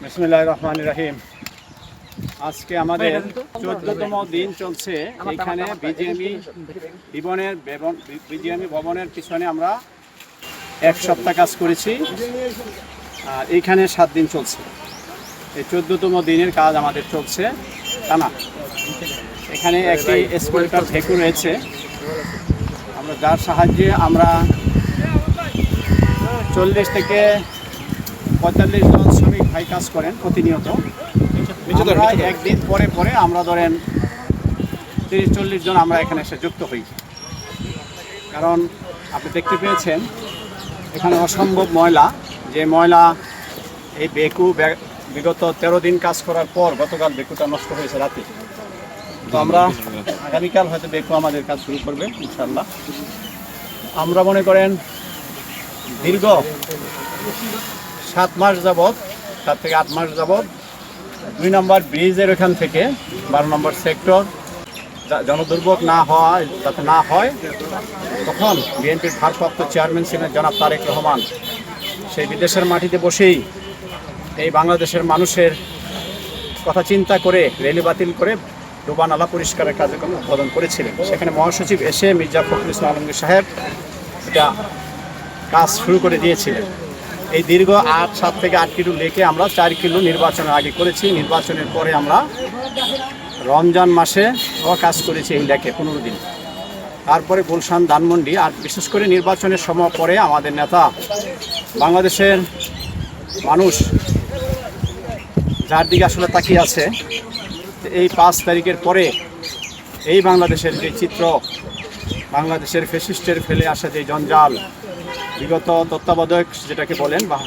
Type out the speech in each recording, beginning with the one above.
বিসমিল্লাহির রহমানির রহিম। আজকে আমাদের 14তম দিন চলছে। এখানে বিজিএমই ভবনের পিছনে আমরা এক সপ্তাহ কাজ করেছি, আর এইখানে 7 দিন চলছে। এই 14তম দিনের কাজ আমাদের চলছে টানা। এখানে একটি এসকেলেটর ভেকু রয়েছে, আমরা যার সাহায্যে আমরা 40 থেকে 45 জন শ্রমিক ভাই কাজ করেন প্রতিনিয়ত। আমরা একদিন পরে পরে আমরা ধরেন 30-40 জন আমরা এখানে এসে যুক্ত হই। কারণ আপনি দেখতে পেয়েছেন এখানে অসম্ভব ময়লা, যে ময়লা এই বেকু বিগত 13 দিন কাজ করার পর গতকাল বেকুটা নষ্ট হয়েছে রাতে। তো আমরা আগামীকাল হয়তো বেকু আমাদের কাজ শুরু করবে ইনশাআল্লাহ। আমরা মনে করেন দীর্ঘ 7 মাস যাবৎ, 7 থেকে 8 মাস যাবৎ 2 নম্বর ব্রিজের ওখান থেকে 12 নম্বর সেক্টর জনদুর্ভোগ যাতে না হয়, তখন বিএনপির ভারপ্রাপ্ত চেয়ারম্যান ছিলেন জনাব তারেক রহমান। সেই বিদেশের মাটিতে বসেই এই বাংলাদেশের মানুষের কথা চিন্তা করে রেলি বাতিল করে ডোবা নালা পরিষ্কারের কার্যক্রম উদ্বোধন করেছিলেন। সেখানে মহাসচিব এসে মির্জা ফখরুল ইসলাম আলমগীর সাহেব এটা কাজ শুরু করে দিয়েছিলেন। এই দীর্ঘ 7 থেকে 8 কিলো লেকে আমরা 4 কিলো নির্বাচনের আগে করেছি। নির্বাচনের পরে আমরা রমজান মাসে কাজ করেছি এই লেকে 15 দিন। তারপরে গুলশান, ধানমন্ডি, আর বিশেষ করে নির্বাচনের সময় পরে আমাদের নেতা, বাংলাদেশের মানুষ যার দিকে আসলে তাকিয়ে আছে, এই 5 তারিখের পরে এই বাংলাদেশের যে চিত্র, বাংলাদেশের ফ্যাসিস্টের ফেলে আসা যে জঞ্জাল, বিগত তত্ত্বাবধায়ক যেটাকে বলেন বা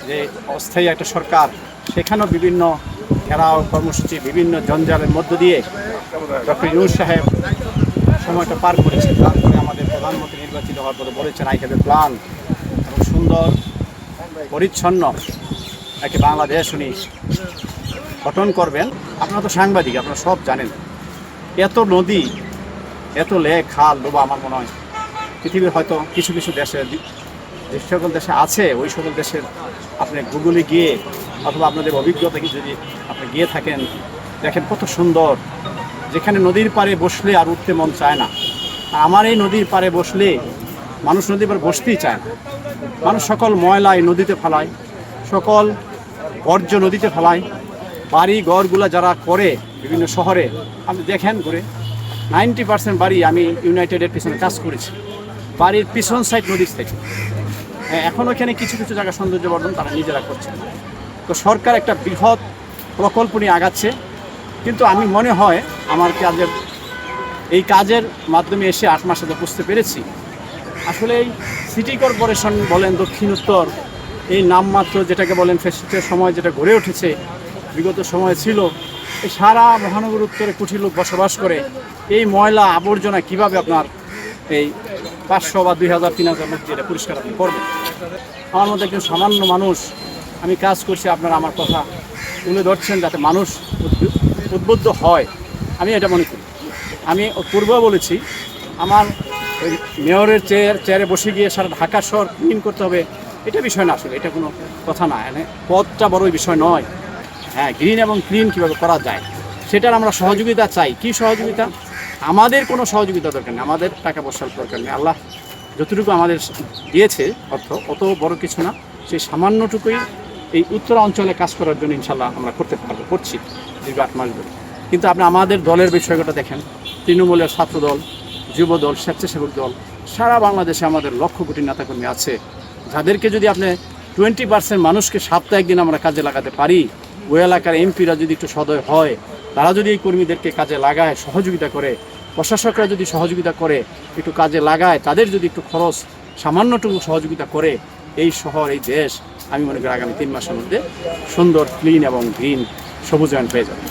যে অস্থায়ী একটা সরকার, সেখানেও বিভিন্ন ঘেরাও কর্মসূচি, বিভিন্ন জঞ্জালের মধ্য দিয়ে ডক্টর ইউনূস সাহেব সময়টা পার করেছেন। তারপরে আমাদের প্রধানমন্ত্রী নির্বাচিত হওয়ার পরে বলেছেন আই হ্যাভ এ প্ল্যান, এবং সুন্দর পরিচ্ছন্ন একটা বাংলাদেশ উনি গঠন করবেন। আপনারা তো সাংবাদিক, আপনারা সব জানেন, এত নদী, এত লেক, খাল, ডোবা আমার মনে হয় পৃথিবীর হয়তো কিছু কিছু দেশে, যে সকল দেশে আছে, ওই সকল দেশের আপনি গুগলে গিয়ে অথবা আপনাদের অভিজ্ঞতা কি যদি আপনি গিয়ে থাকেন, দেখেন কত সুন্দর। যেখানে নদীর পাড়ে বসলে আর উঠতে মন চায় না। আমার এই নদীর পাড়ে বসলে মানুষ নদীর পাড়ে বসতেই চায় না। মানুষ সকল ময়লা এই নদীতে ফেলায়, সকল বর্জ্য নদীতে ফেলায়। বাড়ি ঘরগুলা যারা করে বিভিন্ন শহরে, আপনি দেখেন ঘুরে 90% বাড়ি, আমি ইউনাইটেডের পিছনে কাজ করেছি, বাড়ির পিছন সাইড নদীর থেকে। এখন ওখানে কিছু কিছু জায়গা সৌন্দর্যবর্ধন তারা নিজেরা করছে। তো সরকার একটা বৃহৎ প্রকল্প নিয়ে আগাচ্ছে, কিন্তু আমি মনে হয় আমার এই কাজের মাধ্যমে এসে 8 মাসে বুঝতে পেরেছি আসলে এই সিটি কর্পোরেশন বলেন, দক্ষিণ উত্তর, এই নামমাত্র যেটাকে বলেন ফ্যাসিস্টের সময় যেটা গড়ে উঠেছে, বিগত সময় ছিল, এই সারা মহানগর উত্তরে কোটি লোক বসবাস করে। এই ময়লা আবর্জনা কিভাবে আপনার এই 500 বা 2000, 3000 লোক দিয়ে পরিষ্কার আপনি করবেন? আমার মধ্যে একজন সামান্য মানুষ, আমি কাজ করছি, আপনারা আমার কথা তুলে ধরছেন যাতে মানুষ উদ্বুদ্ধ হয়, আমি এটা মনে করি। আমি পূর্বেও বলেছি, আমার ওই মেয়রের চেয়ারে বসে গিয়ে সারা ঢাকা শহর ক্লিন করতে হবে, এটা বিষয় না, আসলে এটা কোনো কথা না। মানে পদটা বড়ই বিষয় নয়। হ্যাঁ, গ্রিন এবং ক্লিন কীভাবে করা যায় সেটার আমরা সহযোগিতা চাই। কি সহযোগিতা? আমাদের কোনো সহযোগিতা দরকার নেই, আমাদের টাকা পয়সার দরকার নেই। আল্লাহ যতটুকু আমাদের দিয়েছে অর্থ, অত বড় কিছু না, সেই সামান্যটুকুই এই উত্তর অঞ্চলে কাজ করার জন্য ইনশাল্লাহ আমরা করতে পারবো, করছি দীর্ঘ 8 মাস ধরে। কিন্তু আপনি আমাদের দলের বিষয়টা দেখেন, তৃণমূলের ছাত্রদল, যুবদল, স্বেচ্ছাসেবক দল, সারা বাংলাদেশে আমাদের লক্ষ কোটি নেতাকর্মী আছে, যাদেরকে যদি আপনি 20% মানুষকে সপ্তাহে একদিন আমরা কাজে লাগাতে পারি, ওই এলাকার এমপিরা যদি একটু সদয় হয়, তারা যদি এই কর্মীদেরকে কাজে লাগায়, সহযোগিতা করে, প্রশাসকরা যদি সহযোগিতা করে, একটু কাজে লাগায়, তাদের যদি একটু খরচ সামান্যটুকু সহযোগিতা করে, এই শহর, এই দেশ, আমি মনে করি আগামী 3 মাসের মধ্যে সুন্দর, ক্লিন এবং গ্রিন সবুজায়ন হয়ে যাবে।